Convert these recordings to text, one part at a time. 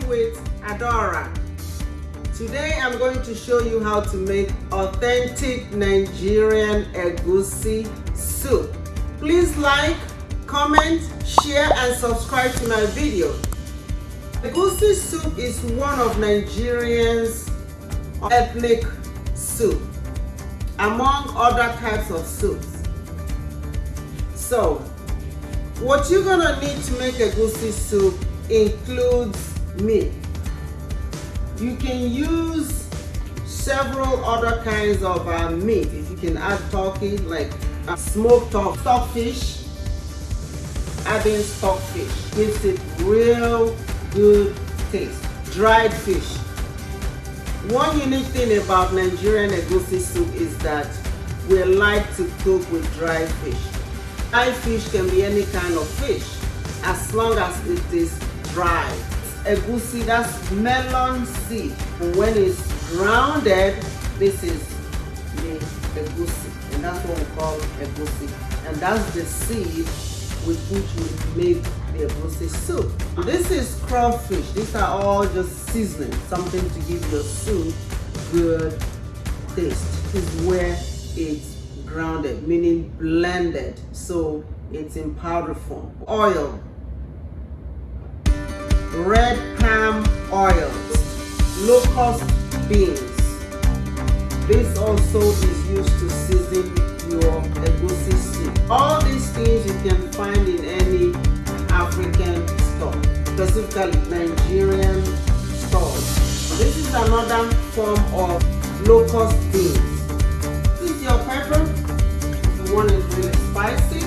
with Adora. Today I'm going to show you how to make authentic Nigerian egusi soup. Please like, comment, share and subscribe to my video. Egusi soup is one of Nigerians' ethnic soup, among other types of soups. So, what you're gonna need to make egusi soup includes meat. You can use several other kinds of meat. If you can add turkey, like smoked stockfish, adding stockfish gives it real good taste. Dried fish. One unique thing about Nigerian egusi soup is that we like to cook with dried fish. Dried fish can be any kind of fish as long as it is dry. Egusi, that's melon seed. When it's grounded, this is the egusi, and that's what we call egusi. And that's the seed with which we make the egusi soup. This is crawfish. These are all just seasoning, something to give your soup good taste. This is where it's grounded, meaning blended, so it's in powder form. Oil. Red palm oil, locust beans. This also is used to season your egusi soup. All these things you can find in any African store, specifically Nigerian stores. This is another form of locust beans. This is your pepper. If you want it really spicy,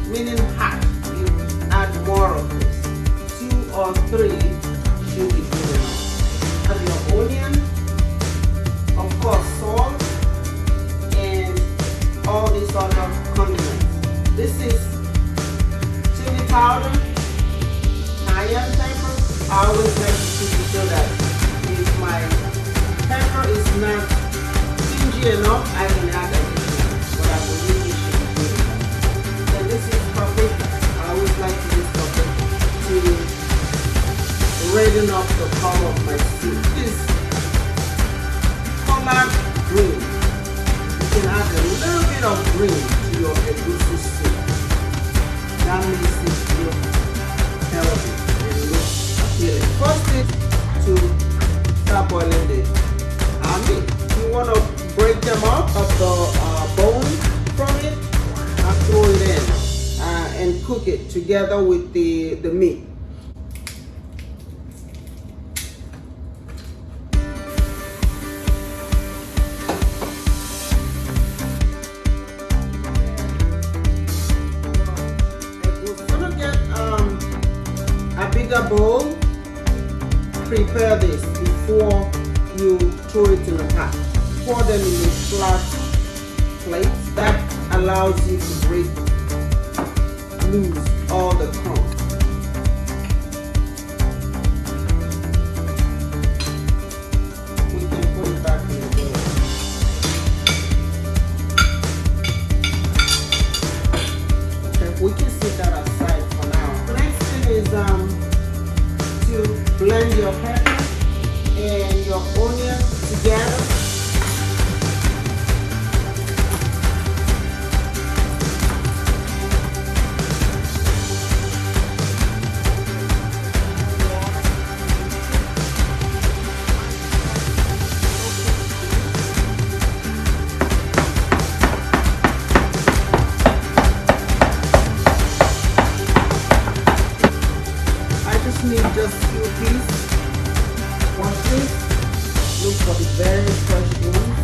meaning hot, you add more of this. 2 or 3 should be good enough. Add your onion, of course salt, and all these other condiments. This is chili powder, cayenne pepper. I always like to keep it so that if my pepper is not stingy enough, I can add additional, but I believe it should be good enough. And this is paprika. I always like to use paprika to redden up the color of my soup. This is collard green. You can add a little bit of green to your egusi soup. That makes it look healthy and look appealing. First is to start boiling the meat. You want to break them up of the bone from it and throw it in and cook it together with the meat. Bigger bowl, prepare this before you throw it in the pot. Pour them in a flat plate. That allows you to break loose all the crumbs. We can put it back in the bowl. Okay, we can set that aside for now. The next thing is to blend your pepper and your onion together. Need just few pieces. Wash this. Look for the very fresh ones.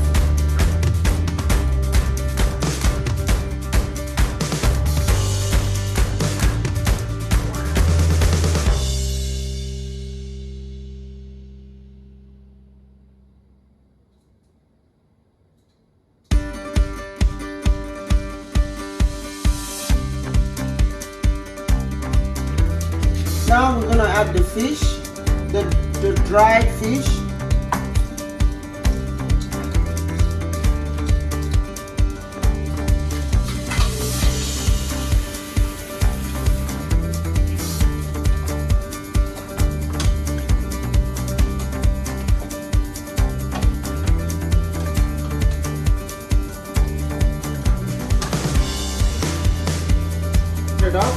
Now we're gonna add the fish, the dried fish. it up.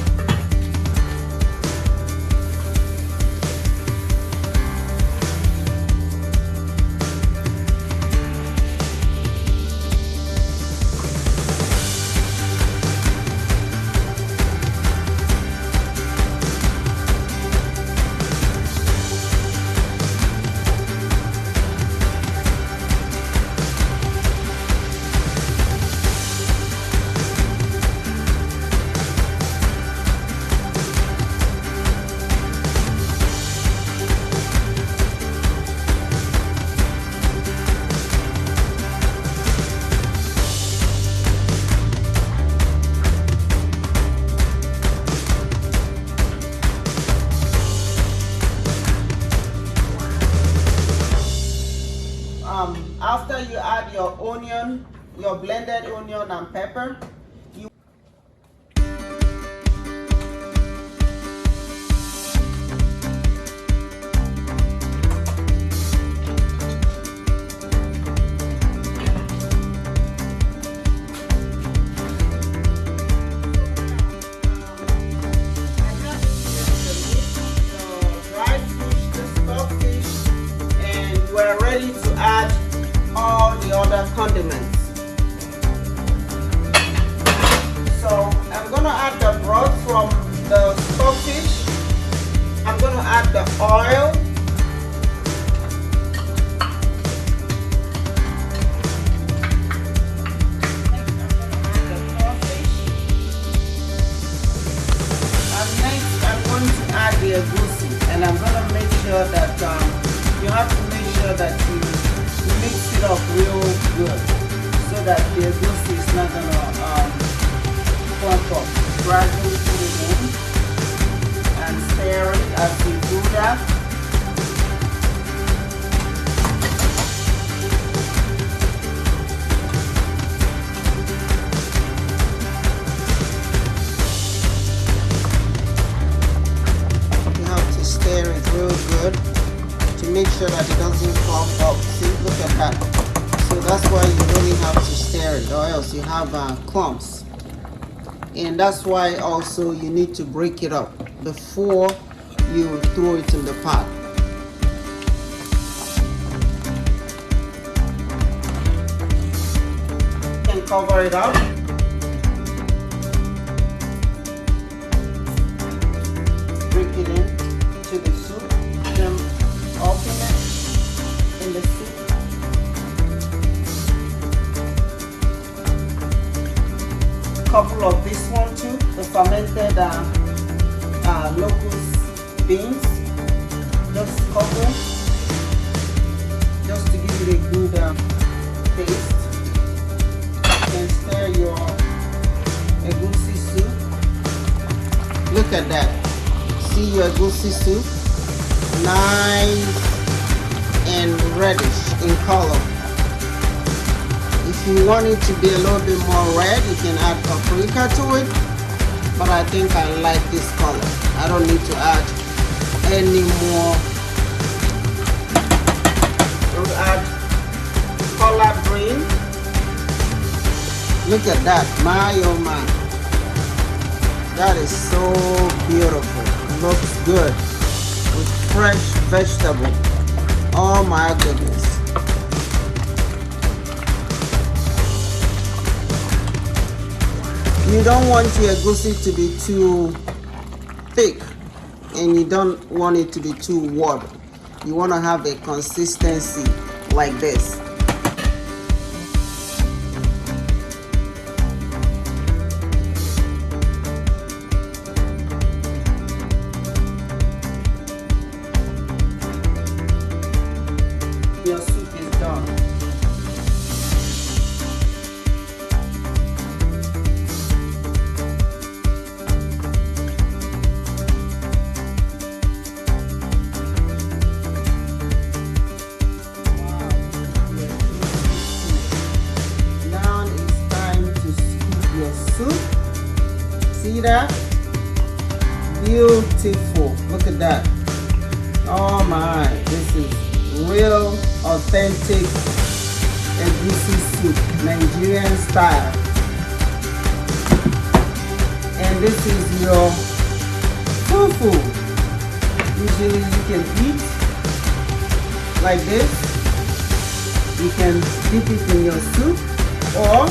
After you add your onion, your blended onion and pepper, we're ready to add all the other condiments. So I'm going to add the broth from the stockfish. I'm going to add the oil. And next I'm going to add the egusi, and I'm going to make sure that you have to make sure that you mix it up real good so that the egusi is not gonna clump up. Gradually put it in and stir it as you do that. You have to stir it real good to make sure that it doesn't clump up. See, look at that. So that's why you really have to stir it, or else you have clumps. And that's why also you need to break it up before you throw it in the pot. You can cover it up. Break it into the soup. Then open it in the soup. Couple of this one too, the fermented locust beans. Just couple, just to give it a good taste. You can stir your egusi soup. Look at that. See your egusi soup? Nice and reddish in color. If you want it to be a little bit more red, you can add paprika to it, but I think I like this color. I don't need to add any more. We'll add collard green. Look at that, my oh my. That is so beautiful. Looks good with fresh vegetable. Oh my goodness. You don't want your egusi to be too thick, and you don't want it to be too watery. You want to have a consistency like this. Your soup is done. See that? Beautiful. Look at that. Oh my, this is real authentic egusi soup, Nigerian style. And this is your fufu. Usually you can eat like this. You can dip it in your soup, or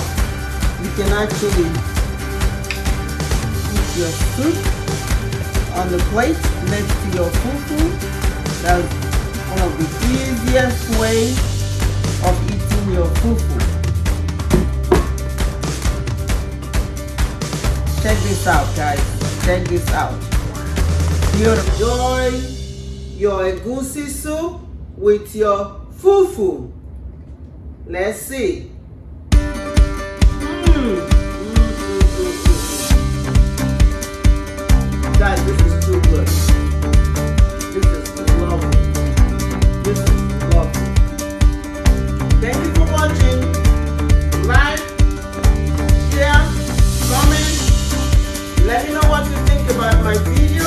you can actually eat your soup on the plate next to your fufu. That's one of the easiest ways of eating your fufu. Check this out, guys. Check this out. You enjoy your egusi soup with your fufu. Let's see. Guys, this is too good. This is lovely. This is lovely. Thank you for watching. Like, share, comment. Let me know what you think about my video.